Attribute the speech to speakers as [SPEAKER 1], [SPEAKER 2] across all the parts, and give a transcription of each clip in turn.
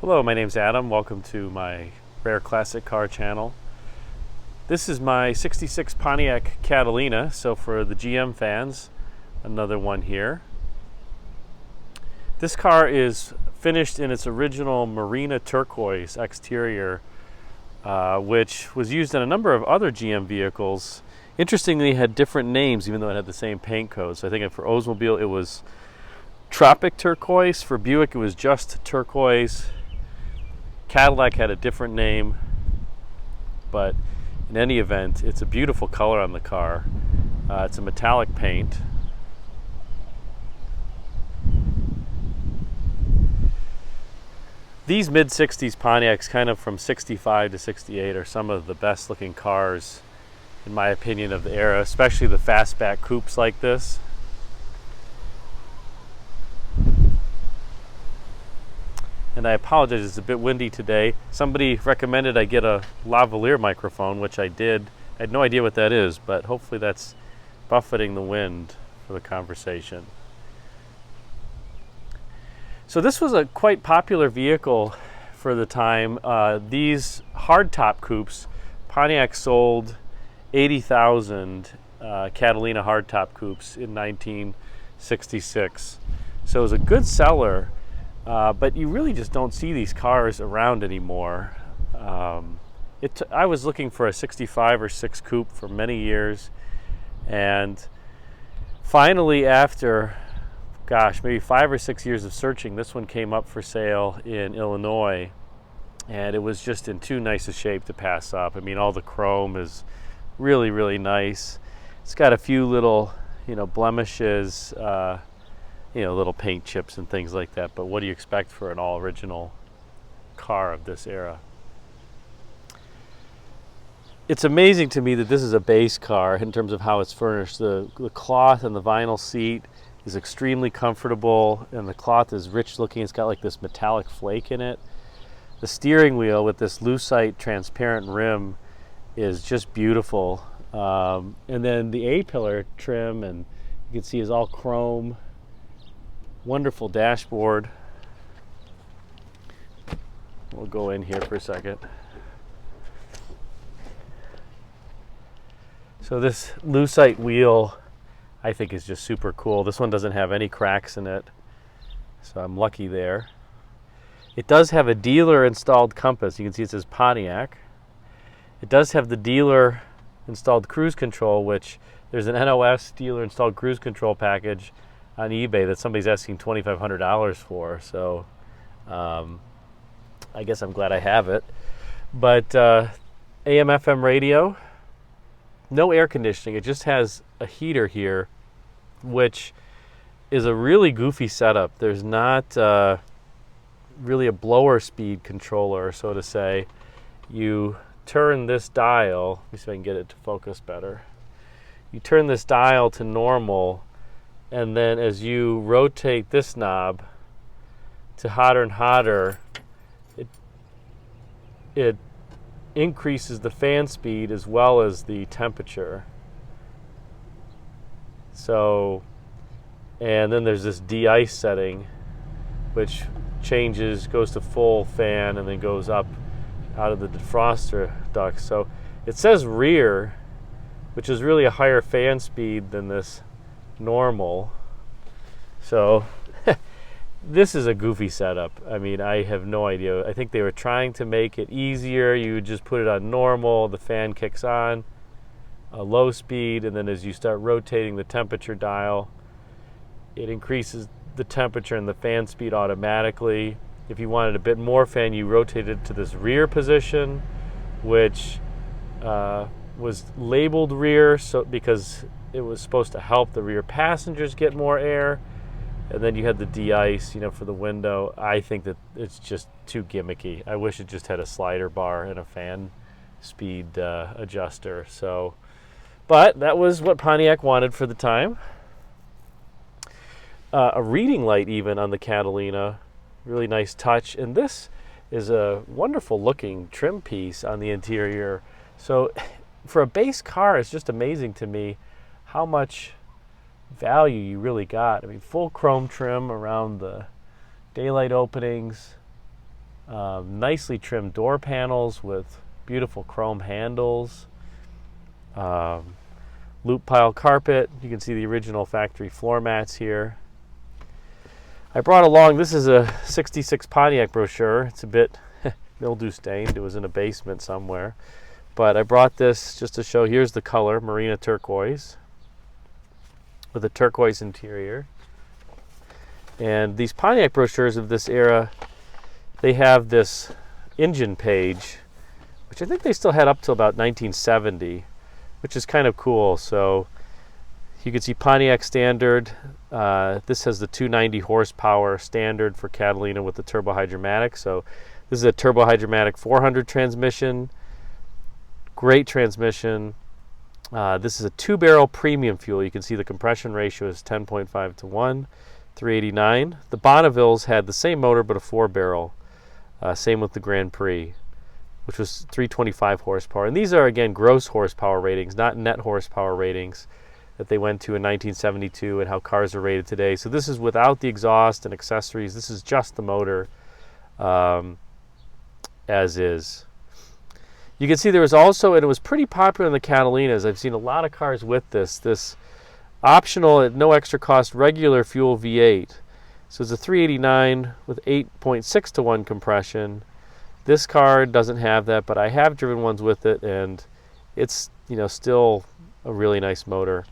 [SPEAKER 1] Hello, my name's Adam. Welcome to my Rare Classic Car channel. This is my 66 Pontiac Catalina, so for the GM fans, another one here. This car is finished in its original Marina turquoise exterior, which was used in a number of other GM vehicles. Interestingly, it had different names even though it had the same paint code. So I think for Oldsmobile it was Tropic Turquoise, for Buick it was just turquoise. Cadillac had a different name, but in any event, it's a beautiful color on the car. It's a metallic paint. These mid-60s Pontiacs, kind of from 65 to 68, are some of the best looking cars, in my opinion, of the era, especially the fastback coupes like this. And I apologize, it's a bit windy today. Somebody recommended I get a lavalier microphone, which I did. I had no idea what that is, but hopefully that's buffeting the wind for the conversation. So this was a quite popular vehicle for the time. These hardtop coupes, Pontiac sold 80,000 Catalina hardtop coupes in 1966. So it was a good seller. But you really just don't see these cars around anymore. I was looking for a 65 or 6 coupe for many years, and finally after, maybe 5 or 6 years of searching, this one came up for sale in Illinois, and it was just in too nice a shape to pass up. I mean, all the chrome is really, really nice. It's got a few little, blemishes, little paint chips and things like that, but what do you expect for an all-original car of this era? It's amazing to me that this is a base car in terms of how it's furnished. The cloth and the vinyl seat is extremely comfortable, and the cloth is rich looking. It's got like this metallic flake in it. The steering wheel with this lucite transparent rim is just beautiful. And then the A-pillar trim, and you can see, is all chrome. Wonderful dashboard. We'll go in here for a second. So this lucite wheel, I think, is just super cool. This one doesn't have any cracks in it, so I'm lucky there. It does have a dealer installed compass. You can see it says Pontiac. It does have the dealer installed cruise control, which there's an NOS dealer installed cruise control package on eBay that somebody's asking $2,500 for, so I guess I'm glad I have it. But AM/FM radio, no air conditioning. It just has a heater here, which is a really goofy setup. There's not really a blower speed controller, so to say. You turn this dial, let me see if I can get it to focus better. You turn this dial to normal, and then as you rotate this knob to hotter and hotter, it increases the fan speed as well as the temperature. So, and then there's this de-ice setting, which goes to full fan and then goes up out of the defroster duct. So it says rear, which is really a higher fan speed than this normal. So this is a goofy setup. I mean, I have no idea. I think they were trying to make it easier. You would just put it on normal, the fan kicks on, a low speed, and then as you start rotating the temperature dial, it increases the temperature and the fan speed automatically. If you wanted a bit more fan, you rotate it to this rear position, which was labeled rear because it was supposed to help the rear passengers get more air. And then you had the de-ice, for the window. I think that it's just too gimmicky. I wish it just had a slider bar and a fan speed adjuster. But that was what Pontiac wanted for the time. A reading light even on the Catalina, really nice touch. And this is a wonderful looking trim piece on the interior. So for a base car, it's just amazing to me how much value you really got. I mean, full chrome trim around the daylight openings, Nicely trimmed door panels with beautiful chrome handles. Loop pile carpet. You can see the original factory floor mats here. I brought along, this is a 66 Pontiac Brochure. It's a bit mildew stained. It was in a basement somewhere. But I brought this just to show, here's the color, Marina Turquoise, with a turquoise interior. And these Pontiac brochures of this era, they have this engine page, which I think they still had up till about 1970, which is kind of cool. So you can see Pontiac standard. This has the 290 horsepower standard for Catalina with the turbo hydromatic. So this is a turbo hydromatic 400 transmission. Great transmission. This is a 2-barrel premium fuel. You can see the compression ratio is 10.5 to 1, 389. The Bonnevilles had the same motor but a 4-barrel. Same with the Grand Prix, which was 325 horsepower. And these are, again, gross horsepower ratings, not net horsepower ratings that they went to in 1972 and how cars are rated today. So this is without the exhaust and accessories. This is just the motor as is. You can see there was also, and it was pretty popular in the Catalinas, I've seen a lot of cars with this optional, at no extra cost, regular fuel V8. So it's a 389 with 8.6 to 1 compression. This car doesn't have that, but I have driven ones with it, and it's, you know, still a really nice motor.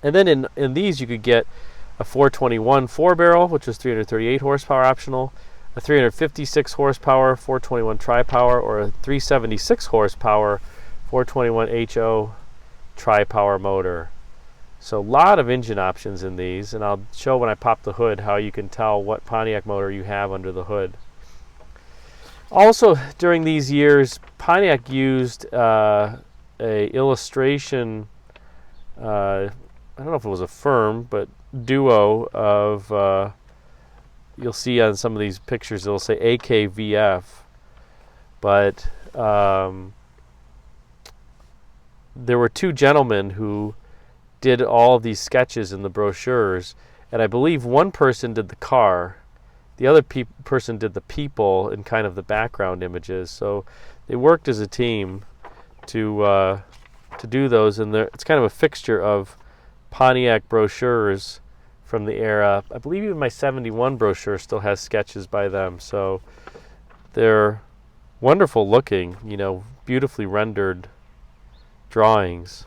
[SPEAKER 1] And then in these you could get a 421 4-barrel, which was 338 horsepower optional, a 356 horsepower 421 tri-power, or a 376 horsepower 421 HO tri-power motor. So a lot of engine options in these, and I'll show when I pop the hood how you can tell what Pontiac motor you have under the hood. Also, during these years, Pontiac used a illustration, I don't know if it was a firm, but duo of, you'll see on some of these pictures, it'll say AKVF, but there were two gentlemen who did all of these sketches in the brochures, and I believe one person did the car, the other person did the people and kind of the background images. So they worked as a team to do those, and it's kind of a fixture of Pontiac brochures from the era. I believe even my 71 brochure still has sketches by them. So they're wonderful looking, you know, beautifully rendered drawings.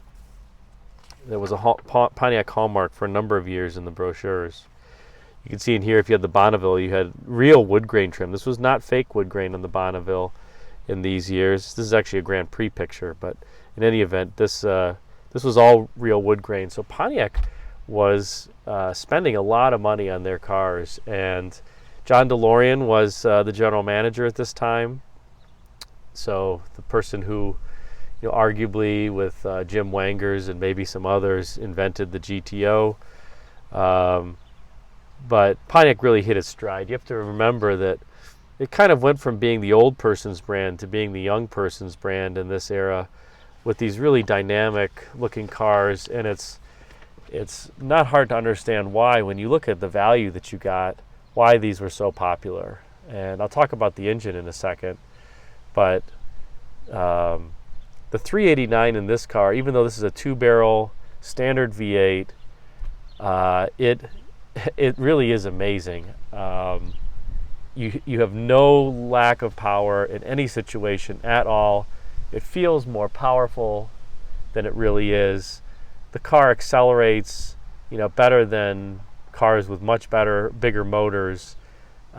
[SPEAKER 1] There was a Pontiac hallmark for a number of years in the brochures. You can see in here, if you had the Bonneville, you had real wood grain trim. This was not fake wood grain on the Bonneville in these years. This is actually a Grand Prix picture, but in any event, this was all real wood grain. So Pontiac was spending a lot of money on their cars, and John DeLorean was the general manager at this time. So the person who, you know, arguably with Jim Wangers and maybe some others, invented the GTO. But Pontiac really hit its stride. You have to remember that it kind of went from being the old person's brand to being the young person's brand in this era, with these really dynamic looking cars. And it's not hard to understand why, when you look at the value that you got, why these were so popular. And I'll talk about the engine in a second, but the 389 in this car, even though this is a 2-barrel standard V8, it really is amazing. You have no lack of power in any situation at all. It feels more powerful than it really is. The car accelerates, you know, better than cars with much bigger motors. You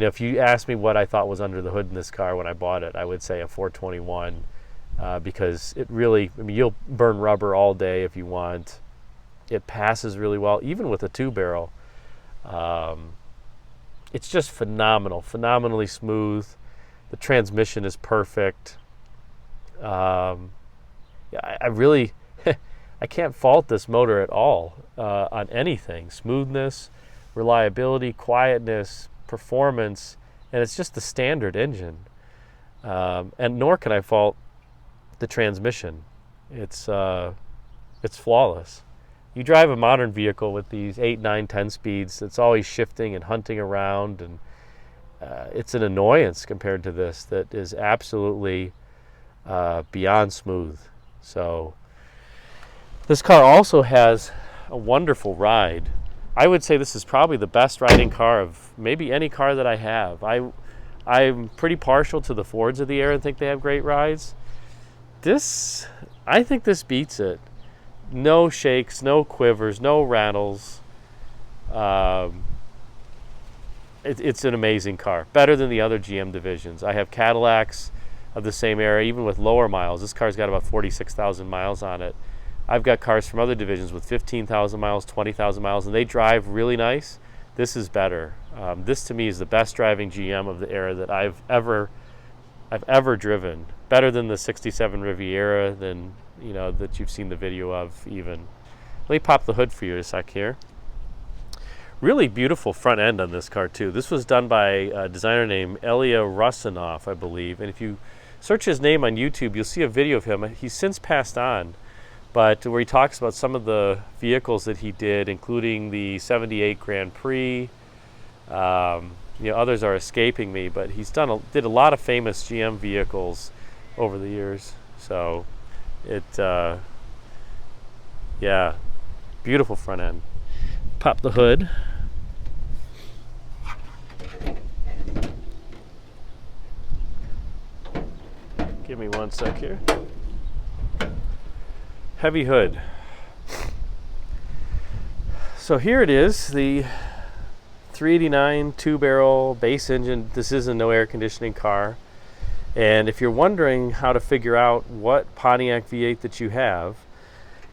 [SPEAKER 1] know, if you asked me what I thought was under the hood in this car when I bought it, I would say a 421, because it really, I mean, you'll burn rubber all day if you want. It passes really well, even with a 2-barrel. It's just phenomenally smooth. The transmission is perfect. I really, I can't fault this motor at all on anything. Smoothness, reliability, quietness, performance, and it's just the standard engine. And nor can I fault the transmission. It's flawless. You drive a modern vehicle with these 8, 9, 10 speeds, it's always shifting and hunting around, and it's an annoyance compared to this that is absolutely beyond smooth. So this car also has a wonderful ride. I would say this is probably the best riding car of maybe any car that I have. I'm pretty partial to the Fords of the era and think they have great rides. I think this beats it. No shakes, no quivers, no rattles. It's an amazing car. Better than the other GM divisions. I have Cadillacs of the same era, even with lower miles. This car's got about 46,000 miles on it. I've got cars from other divisions with 15,000 miles, 20,000 miles, and they drive really nice. This is better. This to me is the best driving GM of the era that I've ever driven. Better than the 67 Riviera, than that you've seen the video of even. Let me pop the hood for you a sec here. Really beautiful front end on this car too. This was done by a designer named Elia Rusinoff, I believe. And if you search his name on YouTube, you'll see a video of him. He's since passed on, but where he talks about some of the vehicles that he did, including the 78 Grand Prix. Others are escaping me, but he's did a lot of famous GM vehicles over the years. So yeah, beautiful front end. Pop the hood. Give me one sec here. Heavy hood. So here it is, the 389 two-barrel base engine. This is a no air conditioning car. And if you're wondering how to figure out what Pontiac V8 that you have,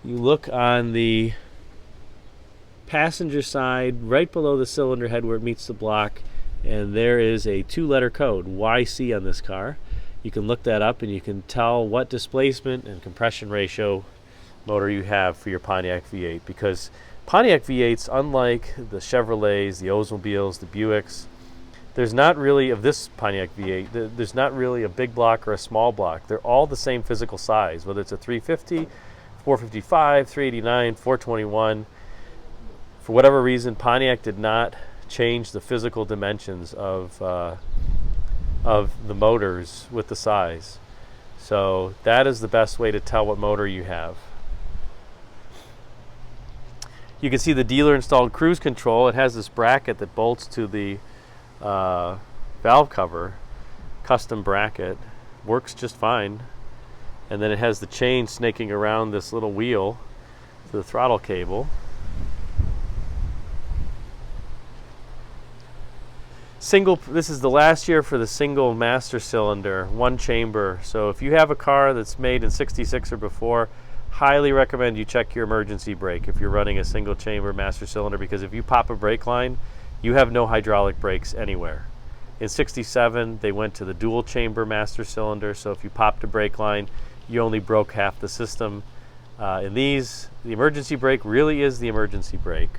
[SPEAKER 1] you look on the passenger side right below the cylinder head where it meets the block, and there is a 2-letter code, YC, on this car. You can look that up and you can tell what displacement and compression ratio motor you have for your Pontiac V8, because Pontiac V8s, unlike the Chevrolets, the Oldsmobiles, the Buicks, there's not really, of this Pontiac V8, there's not really a big block or a small block. They're all the same physical size, whether it's a 350, 455, 389, 421. For whatever reason, Pontiac did not change the physical dimensions of the motors with the size. So that is the best way to tell what motor you have. You can see the dealer installed cruise control. It has this bracket that bolts to the valve cover, custom bracket, works just fine. And then it has the chain snaking around this little wheel to the throttle cable. This is the last year for the single master cylinder, 1 chamber. So if you have a car that's made in 66 or before, highly recommend you check your emergency brake if you're running a single chamber master cylinder, because if you pop a brake line, you have no hydraulic brakes anywhere. In 67, they went to the dual chamber master cylinder, so if you popped a brake line, you only broke half the system. In these, the emergency brake really is the emergency brake.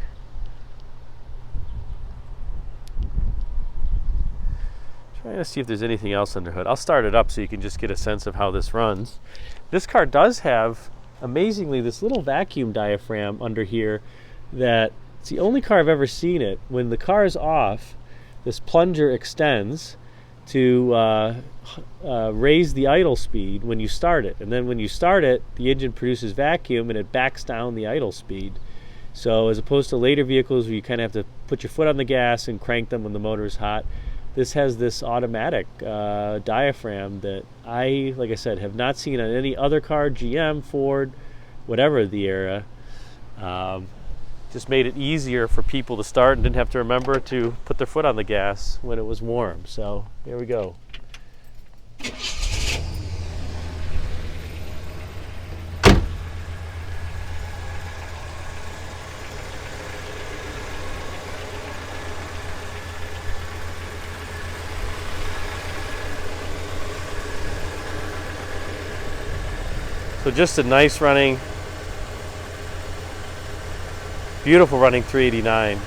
[SPEAKER 1] Trying to see if there's anything else under the hood. I'll start it up so you can just get a sense of how this runs. This car does have, amazingly, this little vacuum diaphragm under here that it's the only car I've ever seen it. When the car is off, this plunger extends to raise the idle speed when you start it. And then when you start it, the engine produces vacuum and it backs down the idle speed. So as opposed to later vehicles where you kind of have to put your foot on the gas and crank them when the motor is hot, this has this automatic diaphragm that I, like I said, have not seen on any other car, GM, Ford, whatever the era. Just made it easier for people to start and didn't have to remember to put their foot on the gas when it was warm. So here we go. So just a nice running, beautiful running 389.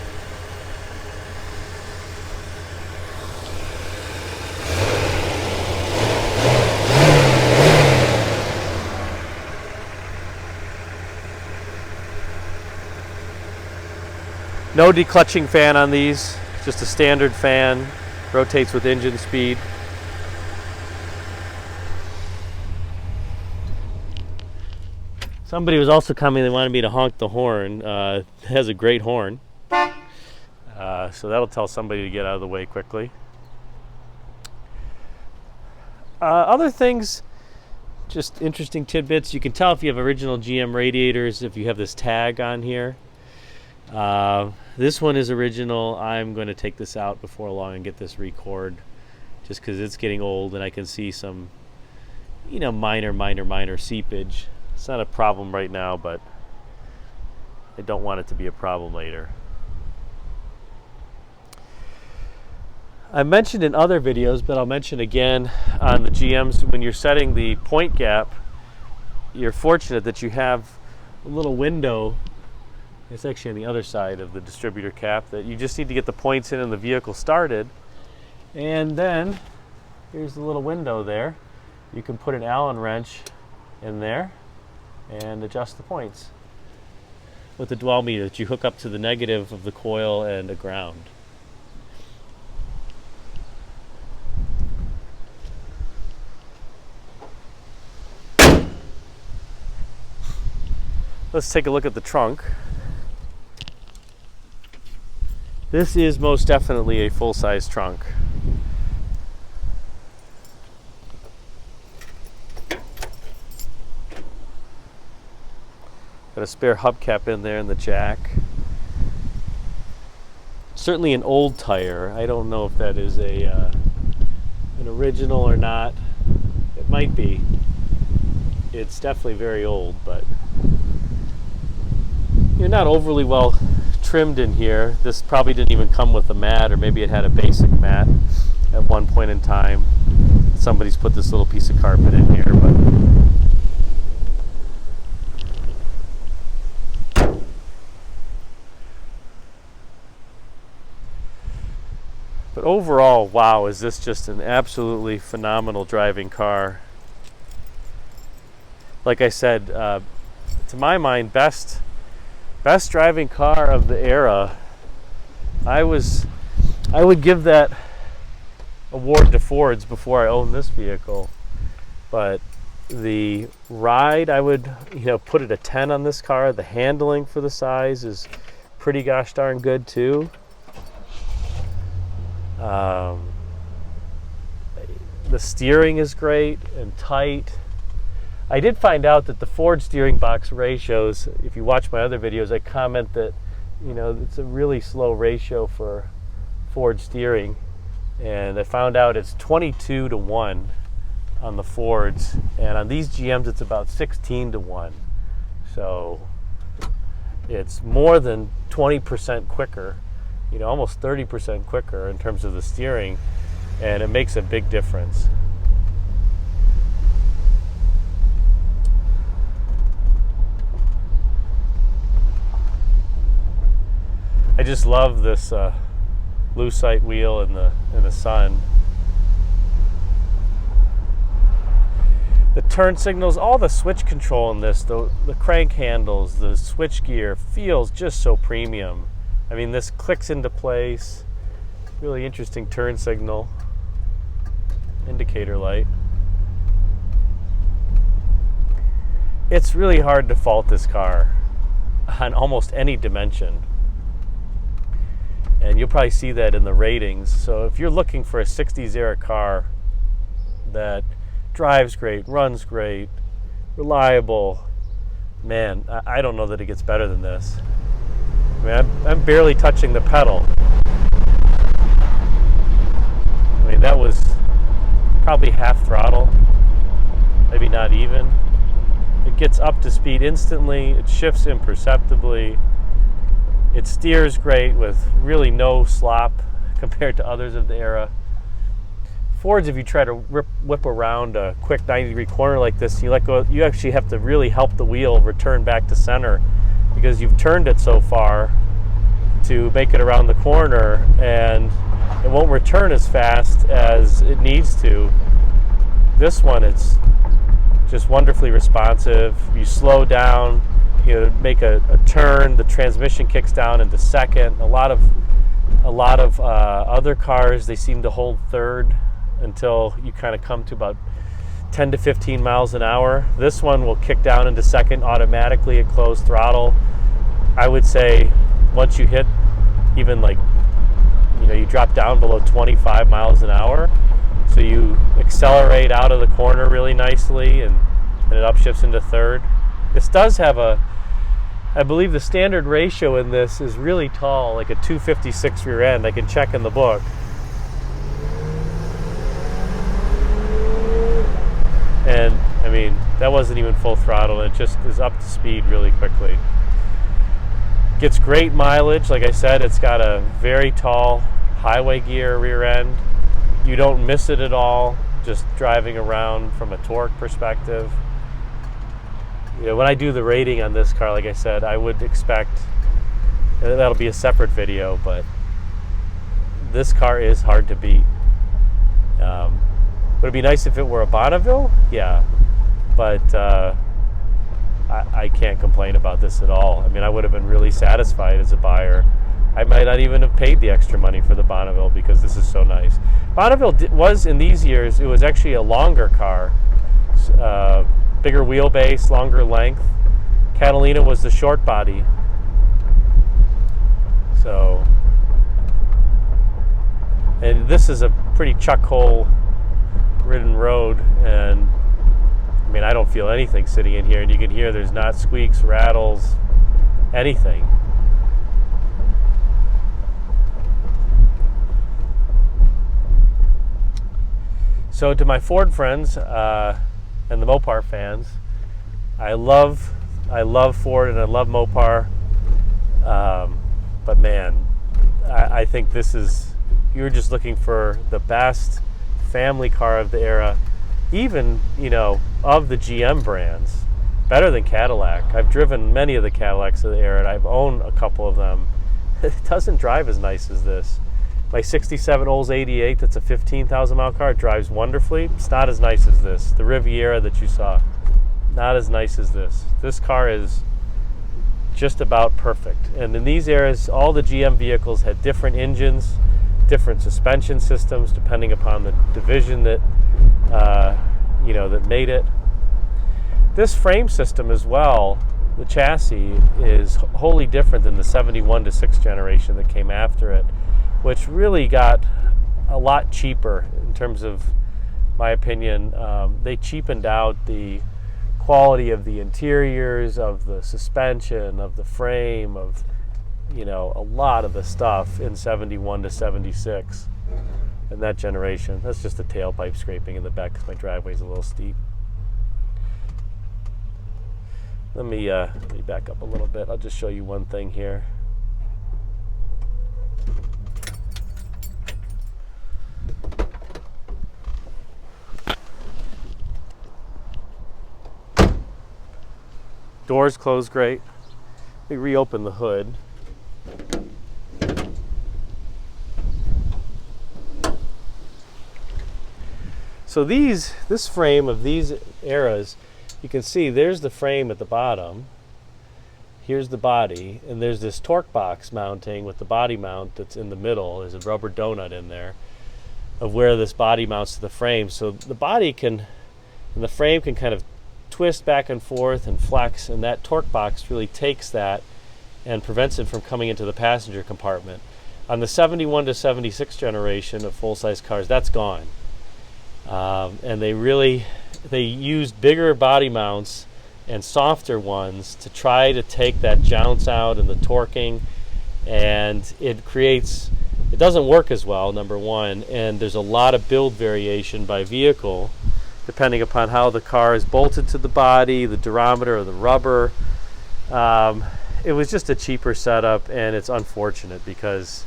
[SPEAKER 1] No declutching fan on these, just a standard fan rotates with engine speed. Somebody was also commenting they wanted me to honk the horn. It has a great horn. So that'll tell somebody to get out of the way quickly. Other things, just interesting tidbits. You can tell if you have original GM radiators if you have this tag on here. This one is original. I'm going to take this out before long and get this record, just because it's getting old and I can see some, minor seepage. It's not a problem right now, but I don't want it to be a problem later. I mentioned in other videos, but I'll mention again on the GMs, when you're setting the point gap, you're fortunate that you have a little window. It's actually on the other side of the distributor cap, that you just need to get the points in and the vehicle started. And then here's the little window there. You can put an Allen wrench in there and adjust the points with the dwell meter that you hook up to the negative of the coil and a ground. Let's take a look at the trunk. This is most definitely a full-size trunk. Got a spare hubcap in there in the jack. Certainly an old tire. I don't know if that is an original or not. It might be. It's definitely very old, but you're not overly well trimmed in here. This probably didn't even come with a mat, or maybe it had a basic mat at one point in time. Somebody's put this little piece of carpet in here, but overall, wow, is this just an absolutely phenomenal driving car. Like I said, to my mind, best driving car of the era. I would give that award to Fords before I owned this vehicle, but the ride, I would put it a 10 on this car. The handling for the size is pretty gosh darn good too. The steering is great and tight. I did find out that the Ford steering box ratios, if you watch my other videos, I comment that it's a really slow ratio for Ford steering, and I found out it's 22-1 on the Fords, and on these GMs it's about 16-1. So it's more than 20% quicker, almost 30% quicker in terms of the steering, and it makes a big difference. I just love this lucite wheel in the sun. The turn signals, all the switch control in this, the crank handles, the switch gear feels just so premium. I mean, this clicks into place. Really interesting turn signal. Indicator light. It's really hard to fault this car on almost any dimension. And you'll probably see that in the ratings. So if you're looking for a 60s era car that drives great, runs great, reliable, man, I don't know that it gets better than this. I mean, I'm barely touching the pedal. I mean, that was probably half throttle, maybe not even. It gets up to speed instantly, it shifts imperceptibly. It steers great with really no slop compared to others of the era. Fords, if you try to whip around a quick 90-degree corner like this, you let go, you actually have to really help the wheel return back to center, because you've turned it so far to make it around the corner, and it won't return as fast as it needs to. This one, it's just wonderfully responsive. You slow down, make a turn, the transmission kicks down into second. A lot of A lot of other cars, they seem to hold third until you kind of come to about 10 to 15 miles an hour. This one will kick down into second automatically at closed throttle. I would say once you hit even like, you drop down below 25 miles an hour, so you accelerate out of the corner really nicely, and it upshifts into third. This does have I believe the standard ratio in this is really tall, like a 256 rear end. I can check in the book. And I mean, that wasn't even full throttle. It just is up to speed really quickly. Gets great mileage. Like I said, it's got a very tall highway gear rear end. You don't miss it at all just driving around from a torque perspective. When I do the rating on this car, like I said, I would expect, that'll be a separate video, but this car is hard to beat. Would it be nice if it were a Bonneville? Yeah, but I can't complain about this at all. I mean, I would have been really satisfied as a buyer. I might not even have paid the extra money for the Bonneville because this is so nice. Bonneville was, in these years, it was actually a longer car. Bigger wheelbase, longer length. Catalina was the short body. So, and this is a pretty chuck hole ridden road, and I mean, I don't feel anything sitting in here, and you can hear there's not squeaks, rattles, anything. So to my Ford friends, and the Mopar fans, I love Ford and I love Mopar, but man, I think this is, you're just looking for the best family car of the era, even of the GM brands, better than Cadillac. I've driven many of the Cadillacs of the era, and I've owned a couple of them. It doesn't drive as nice as this. My 67 Olds 88, that's a 15,000 mile car, it drives wonderfully. It's not as nice as this. The Riviera that you saw, not as nice as this. This car is just about perfect. And in these eras, all the GM vehicles had different engines, different suspension systems, depending upon the division that that made it. This frame system as well, the chassis, is wholly different than the 71 to 6 generation that came after it, which really got a lot cheaper in terms of my opinion. They cheapened out the quality of the interiors, of the suspension, of the frame, of a lot of the stuff in 71 to 76 in that generation. That's just the tailpipe scraping in the back because my driveway's a little steep. Let me back up a little bit. I'll just show you one thing here. Doors close great. Let me reopen the hood. So this frame of these eras, you can see there's the frame at the bottom. Here's the body, and there's this torque box mounting with the body mount that's in the middle. There's a rubber donut in there of where this body mounts to the frame. So the body and the frame can kind of twist back and forth and flex, and that torque box really takes that and prevents it from coming into the passenger compartment. On the 71 to 76 generation of full-size cars, that's gone. And they used bigger body mounts and softer ones to try to take that jounce out and the torquing, and it doesn't work as well, number one, and there's a lot of build variation by vehicle depending upon how the car is bolted to the body, the durometer, or the rubber. It was just a cheaper setup, and it's unfortunate because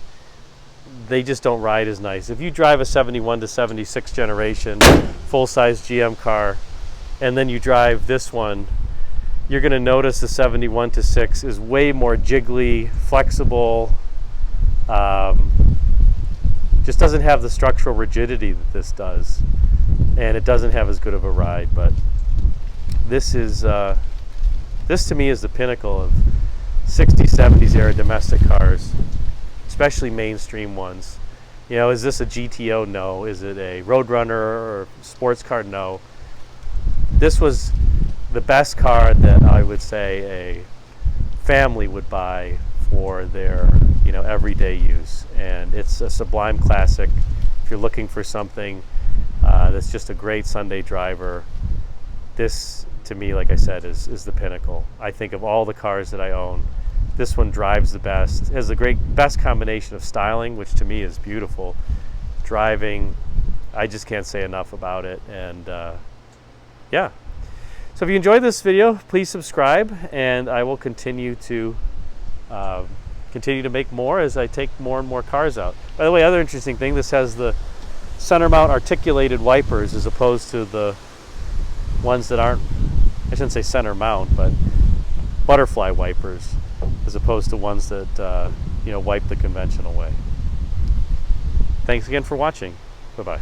[SPEAKER 1] they just don't ride as nice. If you drive a 71 to 76 generation full-size GM car and then you drive this one, you're going to notice the 71 to 6 is way more jiggly, flexible, just doesn't have the structural rigidity that this does, and it doesn't have as good of a ride. But this to me is the pinnacle of 60s, 70s era domestic cars. It's especially mainstream ones. You know, is this a GTO? No. Is it a Roadrunner or sports car? No. This was the best car that I would say a family would buy for their, you know, everyday use. And it's a sublime classic. If you're looking for something that's just a great Sunday driver, this, to me, like I said, is the pinnacle. I think of all the cars that I own, this one drives the best. It has the best combination of styling, which to me is beautiful. Driving, I just can't say enough about it. And yeah. So if you enjoyed this video, please subscribe, and I will continue to make more as I take more and more cars out. By the way, other interesting thing, this has the center mount articulated wipers as opposed to the ones that aren't, I shouldn't say center mount, but butterfly wipers, as opposed to ones that you know, wipe the conventional way. Thanks again for watching. Bye-bye.